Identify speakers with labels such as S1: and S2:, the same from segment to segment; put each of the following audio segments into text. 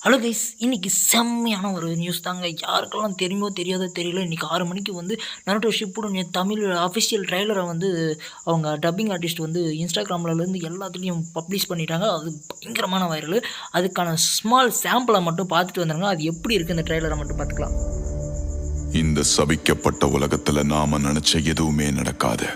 S1: Hello guys, இன்னைக்கு செம்மையான ஒரு நியூஸ் தாங்க. யாருக்கெல்லாம் தெரியுமோ தெரியாதோ தெரியல. இன்றைக்கி 6 மணிக்கு வந்து நருட்டோ ஷிப்புடன் தமிழ் அஃபிஷியல் ட்ரெய்லரை வந்து அவங்க டப்பிங் ஆர்டிஸ்ட் வந்து இன்ஸ்டாகிராம்லேருந்து எல்லாத்துலேயும் பப்ளிஷ் பண்ணிட்டாங்க. அது பயங்கரமான வைரல். அதுக்கான ஸ்மால் சாம்பிளை மட்டும் பார்த்துட்டு வந்துடுங்க. அது எப்படி இருக்குது இந்த ட்ரெய்லரை மட்டும் பார்த்துக்கலாம்.
S2: இந்த சபிக்கப்பட்ட உலகத்துல நாம நினைச்ச எதுவுமே நடக்காது.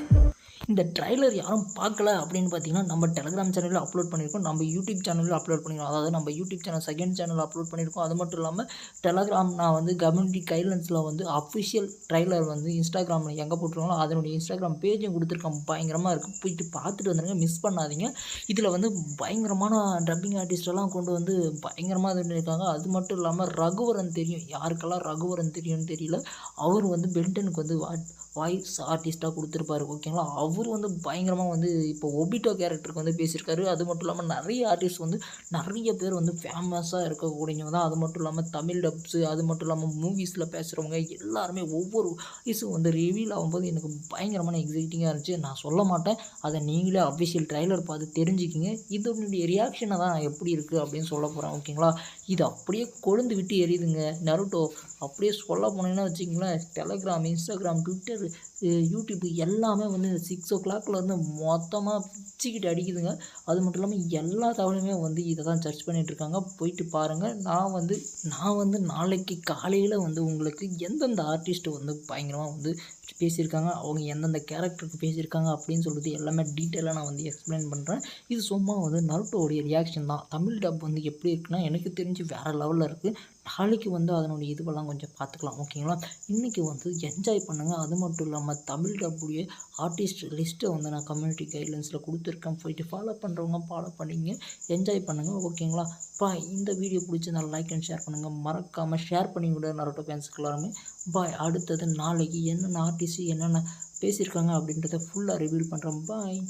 S1: இந்த ட்ரைலர் யாரும் பார்க்கல அப்படின்னு பார்த்தீங்கன்னா, நம்ம டெலிகிராம் சேனலில் அப்லோட் பண்ணியிருக்கோம், நம்ம யூடியூப் சேனலில் அப்லோட் பண்ணியிருக்கோம். அதாவது நம்ம YouTube channel second channel upload பண்ணியிருக்கோம். அது மட்டும் இல்லாமல் டெலிகிராம் நான் வந்து கம்யூனிட்டி கைட்லைன்ஸில் வந்து அஃபிஷியல் ட்ரைலர் வந்து இன்ஸ்டாகிராமில் எங்கே போட்டுருக்காங்களோ அதனுடைய இன்ஸ்டாகிராம் பேஜும் கொடுத்துருக்கோம். பயங்கரமாக இருக்குது, போயிட்டு பார்த்துட்டு வந்துடுங்க, மிஸ் பண்ணாதீங்க. இதில் வந்து பயங்கரமான டப்பிங் ஆர்டிஸ்டெல்லாம் கொண்டு வந்து பயங்கரமாக இது பண்ணியிருக்காங்க. அது மட்டும் இல்லாமல் ரகுவரன் தெரியும், யாருக்கெல்லாம் ரகுவரன் தெரியும்னு தெரியல, அவர் வந்து பென்டனுக்கு வந்து வாய்ஸ் ஆர்டிஸ்ட்டாக கொடுத்துருப்பாரு. ஓகேங்களா, அவர் வந்து பயங்கரமாக வந்து இப்போ ஒபிட்டோ கேரக்டருக்கு வந்து பேசியிருக்காரு. அது மட்டும் இல்லாமல் நிறைய ஆர்டிஸ்ட் வந்து நிறைய பேர் வந்து ஃபேமஸாக இருக்கக்கூடியவங்க தான். அது மட்டும் இல்லாமல் தமிழ் டப்ஸு, அது மட்டும் இல்லாமல் மூவிஸில் பேசுகிறவங்க எல்லாருமே ஒவ்வொரு வாய்ஸும் வந்து ரிவீல் ஆகும்போது எனக்கு பயங்கரமான எக்ஸைட்டிங்காக இருந்துச்சு. நான் சொல்ல மாட்டேன், அதை நீங்களே அஃபிஷியல் ட்ரைலர் பார்த்து தெரிஞ்சுக்கிங்க. இதனுடைய ரியாக்ஷனை தான் எப்படி இருக்குது அப்படின்னு சொல்ல போகிறேன். ஓகேங்களா, இது அப்படியே கொழுந்து விட்டு எரியுதுங்க. நருட்டோ அப்படியே சொல்ல போனீங்கன்னா வச்சுக்கிங்களேன், டெலகிராம், இன்ஸ்டாகிராம், ட்விட்டர், யூடியூப் எல்லாமே வந்து 6 o'clock வந்து மொத்தமாக பிச்சுக்கிட்டு அடிக்குதுங்க. அது மட்டும் இல்லாமல் எல்லா தகவலுமே வந்து இதை தான் சர்ச் பண்ணிகிட்ருக்காங்க. போயிட்டு பாருங்கள். நான் வந்து நாளைக்கு காலையில் வந்து உங்களுக்கு எந்தெந்த ஆர்டிஸ்ட்டு வந்து பயங்கரமாக வந்து பேசியிருக்காங்க, அவங்க எந்தெந்த கேரக்டருக்கு பேசியிருக்காங்க அப்படின்னு சொல்லிட்டு எல்லாமே டீட்டெயிலாக நான் வந்து எக்ஸ்பிளைன் பண்ணுறேன். இது சும்மா வந்து நருட்டோடைய ரியாக்ஷன் தான். தமிழ் டப் வந்து எப்படி இருக்குன்னா எனக்கு தெரிஞ்சு வேறு லெவலில் இருக்குது. நாளைக்கு வந்து அதனுடைய இதுவெல்லாம் கொஞ்சம் பார்த்துக்கலாம். ஓகேங்களா, இன்றைக்கி வந்து என்ஜாய் பண்ணுங்கள். அது மட்டும் இல்லாமல் தமிழ் டப்புடைய ஆர்டிஸ்ட் லிஸ்ட்டை வந்து நான் கம்யூனிட்டி கைட்லைன்ஸில் கொடுத்துருக்கேன். போயிட்டு ஃபாலோ பண்ணுறவங்க ஃபாலோ பண்ணிங்க, என்ஜாய் பண்ணுங்கள். ஓகேங்களா, இந்த வீடியோ பிடிச்சிருந்தால் லைக் அண்ட் ஷேர் பண்ணுங்கள். மறக்காமல் ஷேர் பண்ணி விட நருட்டோ ஃபேன்ஸுக்கு எல்லாருமே. அடுத்தது நாளைக்கு என்னென்ன ஆர்டிஸ்ட் என்னென்ன பேசியிருக்காங்க அப்படின்றத ஃபுல்லாக ரிவீல் பண்ணுறேன். பாய்.